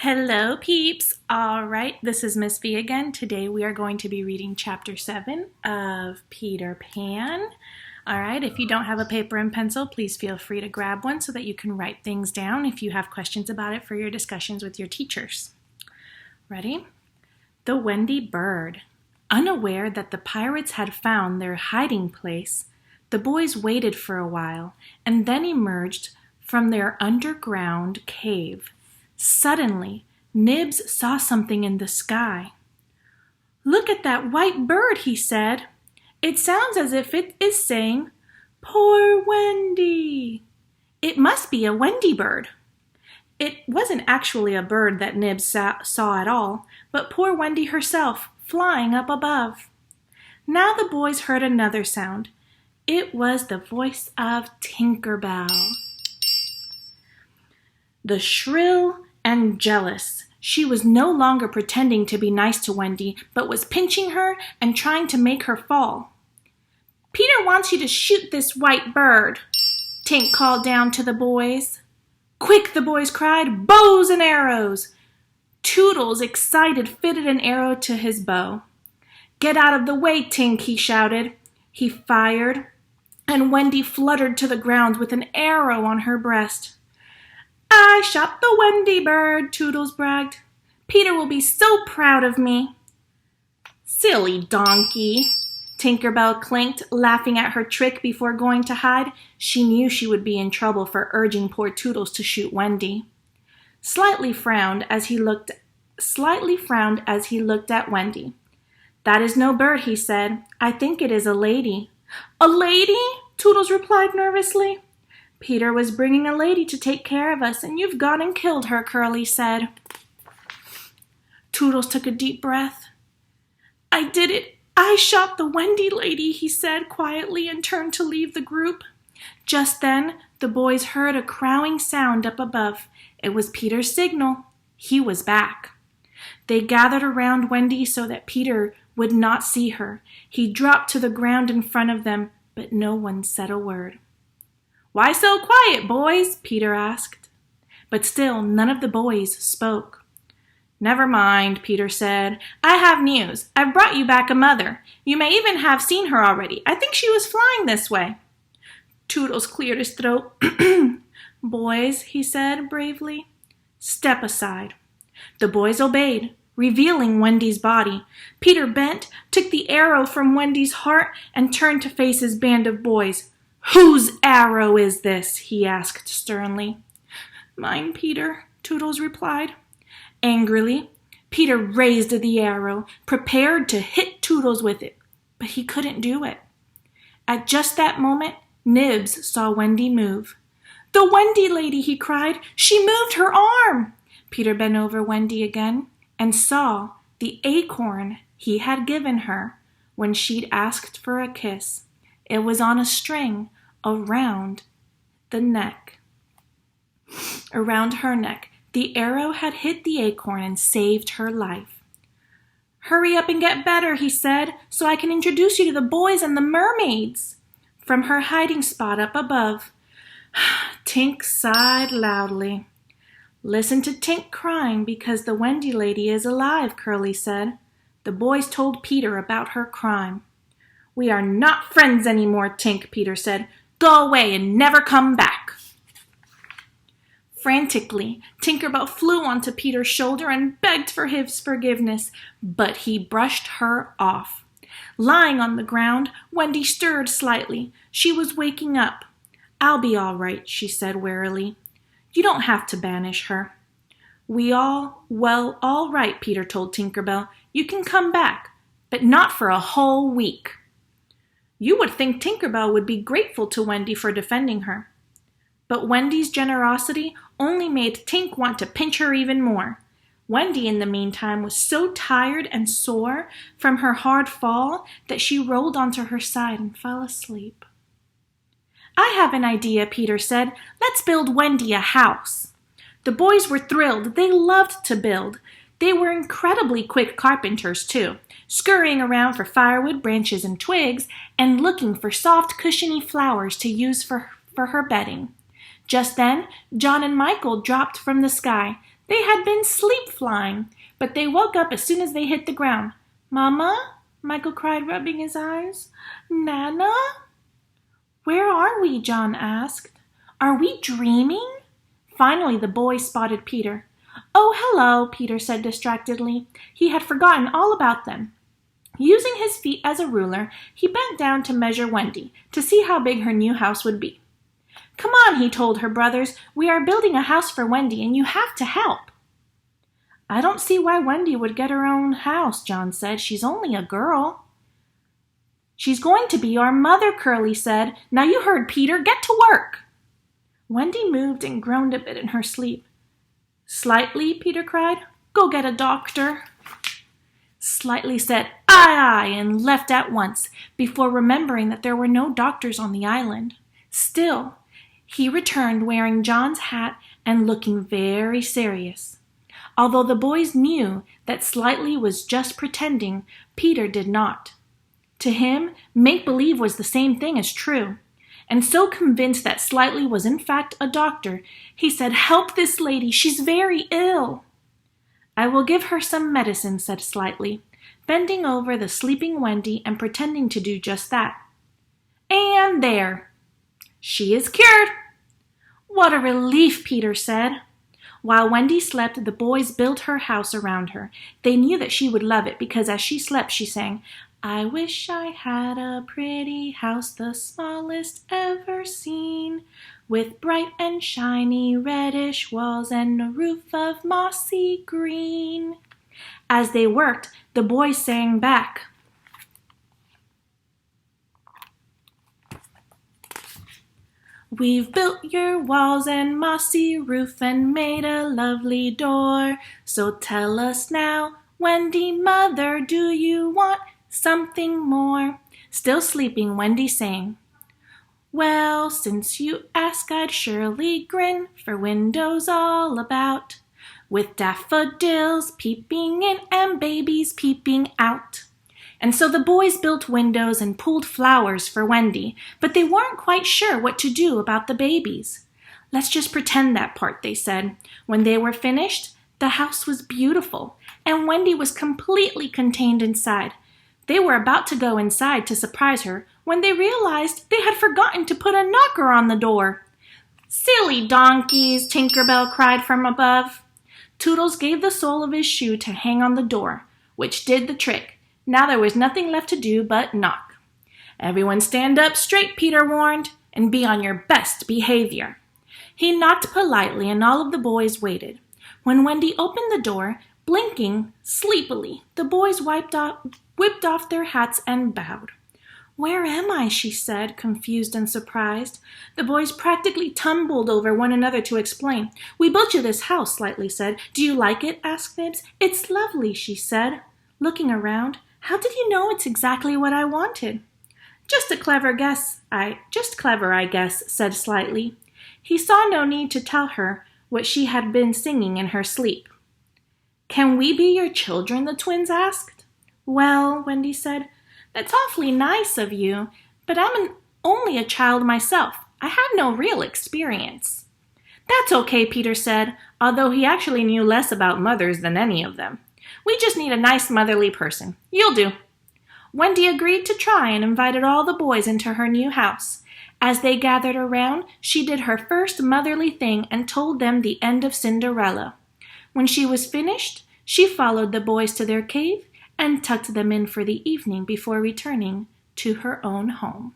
Hello, peeps. All right, this is Miss V again. Today we are going to be reading Chapter 7 of Peter Pan. All right, if you don't have a paper and pencil, please feel free to grab one so that you can write things down if you have questions about it for your discussions with your teachers. Ready? The Wendy Bird. Unaware that the pirates had found their hiding place, the boys waited for a while and then emerged from their underground cave. Suddenly, Nibs saw something in the sky. "Look at that white bird," he said. "It sounds as if it is saying, 'Poor Wendy.' It must be a Wendy bird." It wasn't actually a bird that Nibs saw at all, but poor Wendy herself, flying up above. Now the boys heard another sound. It was the voice of Tinker Bell. The shrill and jealous. She was no longer pretending to be nice to Wendy, but was pinching her and trying to make her fall. "Peter wants you to shoot this white bird," Tink called down to the boys. "Quick," the boys cried, "bows and arrows." Toodles, excited, fitted an arrow to his bow. "Get out of the way, Tink," he shouted. He fired, and Wendy fluttered to the ground with an arrow on her breast. "I shot the Wendy bird," Toodles bragged. "Peter will be so proud of me." "Silly donkey," Tinker Bell clinked, laughing at her trick before going to hide. She knew she would be in trouble for urging poor Toodles to shoot Wendy. Slightly frowned as he looked at Wendy. "That is no bird," he said. "I think it is a lady." "A lady?" Toodles replied nervously. "Peter was bringing a lady to take care of us, and you've gone and killed her," Curly said. Toodles took a deep breath. "I did it. I shot the Wendy lady," he said quietly, and turned to leave the group. Just then, the boys heard a crowing sound up above. It was Peter's signal. He was back. They gathered around Wendy so that Peter would not see her. He dropped to the ground in front of them, but no one said a word. "Why so quiet, boys?" Peter asked. But still none of the boys spoke. "Never mind," Peter said. "I have news. I've brought you back a mother. You may even have seen her already. I think she was flying this way." Toodles cleared his throat. "Boys," he said bravely, "step aside." The boys obeyed, revealing Wendy's body. Peter bent, took the arrow from Wendy's heart, and turned to face his band of boys. "Whose arrow is this?" he asked sternly. "Mine, Peter," Toodles replied. Angrily, Peter raised the arrow, prepared to hit Toodles with it, but he couldn't do it. At just that moment, Nibs saw Wendy move. "The Wendy lady!" he cried. "She moved her arm!" Peter bent over Wendy again and saw the acorn he had given her when she'd asked for a kiss. It was on a string around her neck. The arrow had hit the acorn and saved her life. "Hurry up and get better," he said, "so I can introduce you to the boys and the mermaids." From her hiding spot up above, Tink sighed loudly. "Listen to Tink crying because the Wendy lady is alive," Curly said. The boys told Peter about her crime. "We are not friends anymore, Tink," Peter said. "Go away and never come back." Frantically, Tinker Bell flew onto Peter's shoulder and begged for his forgiveness, but he brushed her off. Lying on the ground, Wendy stirred slightly. She was waking up. "I'll be all right," she said wearily. "You don't have to banish her." All right," Peter told Tinker Bell. "You can come back, but not for a whole week." You would think Tinker Bell would be grateful to Wendy for defending her. But Wendy's generosity only made Tink want to pinch her even more. Wendy, in the meantime, was so tired and sore from her hard fall that she rolled onto her side and fell asleep. "I have an idea," Peter said. "Let's build Wendy a house." The boys were thrilled. They loved to build. They were incredibly quick carpenters, too, scurrying around for firewood, branches, and twigs, and looking for soft, cushiony flowers to use for her bedding. Just then, John and Michael dropped from the sky. They had been sleep-flying, but they woke up as soon as they hit the ground. "Mama?" Michael cried, rubbing his eyes. "Nana?" "Where are we?" John asked. "Are we dreaming?" Finally, the boys spotted Peter. "Oh, hello," Peter said distractedly. He had forgotten all about them. Using his feet as a ruler, he bent down to measure Wendy, to see how big her new house would be. "Come on," he told her brothers. "We are building a house for Wendy, and you have to help." "I don't see why Wendy would get her own house," John said. "She's only a girl." "She's going to be our mother," Curly said. "Now you heard Peter. Get to work." Wendy moved and groaned a bit in her sleep. "Slightly," Peter cried. "Go get a doctor." Slightly said, "Aye, aye," and left at once, before remembering that there were no doctors on the island. Still, he returned wearing John's hat and looking very serious. Although the boys knew that Slightly was just pretending, Peter did not. To him, make-believe was the same thing as true. And so convinced that Slightly was in fact a doctor, he said, "Help this lady, she's very ill." "I will give her some medicine," said Slightly, bending over the sleeping Wendy and pretending to do just that. And there! She is cured! "What a relief," Peter said. While Wendy slept, the boys built her house around her. They knew that she would love it because as she slept, she sang, "I wish I had a pretty house, the smallest ever seen, with bright and shiny reddish walls and a roof of mossy green." As they worked, the boys sang back, "We've built your walls and mossy roof and made a lovely door. So tell us now, Wendy, mother, do you want something more?" Still sleeping, Wendy sang, "Well, since you ask, I'd surely grin for windows all about, with daffodils peeping in and babies peeping out." And so the boys built windows and pulled flowers for Wendy, but they weren't quite sure what to do about the babies. "Let's just pretend that part," they said. When they were finished, the house was beautiful, and Wendy was completely contained inside. They were about to go inside to surprise her when they realized they had forgotten to put a knocker on the door. "Silly donkeys," Tinkerbell cried from above. Toodles gave the sole of his shoe to hang on the door, which did the trick. Now there was nothing left to do but knock. "Everyone stand up straight," Peter warned, "and be on your best behavior." He knocked politely and all of the boys waited. When Wendy opened the door, blinking sleepily, the boys whipped off their hats and bowed. "Where am I?" she said, confused and surprised. The boys practically tumbled over one another to explain. "We built you this house," Slightly said. "Do you like it?" asked Nibs. "It's lovely," she said, looking around. "How did you know it's exactly what I wanted?" Just clever, I guess," said Slightly. He saw no need to tell her what she had been singing in her sleep. "Can we be your children?" the twins asked. "Well," Wendy said, "that's awfully nice of you, but I'm only a child myself. I have no real experience." "That's okay," Peter said, although he actually knew less about mothers than any of them. "We just need a nice motherly person. You'll do." Wendy agreed to try and invited all the boys into her new house. As they gathered around, she did her first motherly thing and told them the end of Cinderella. When she was finished, she followed the boys to their cave and tucked them in for the evening before returning to her own home.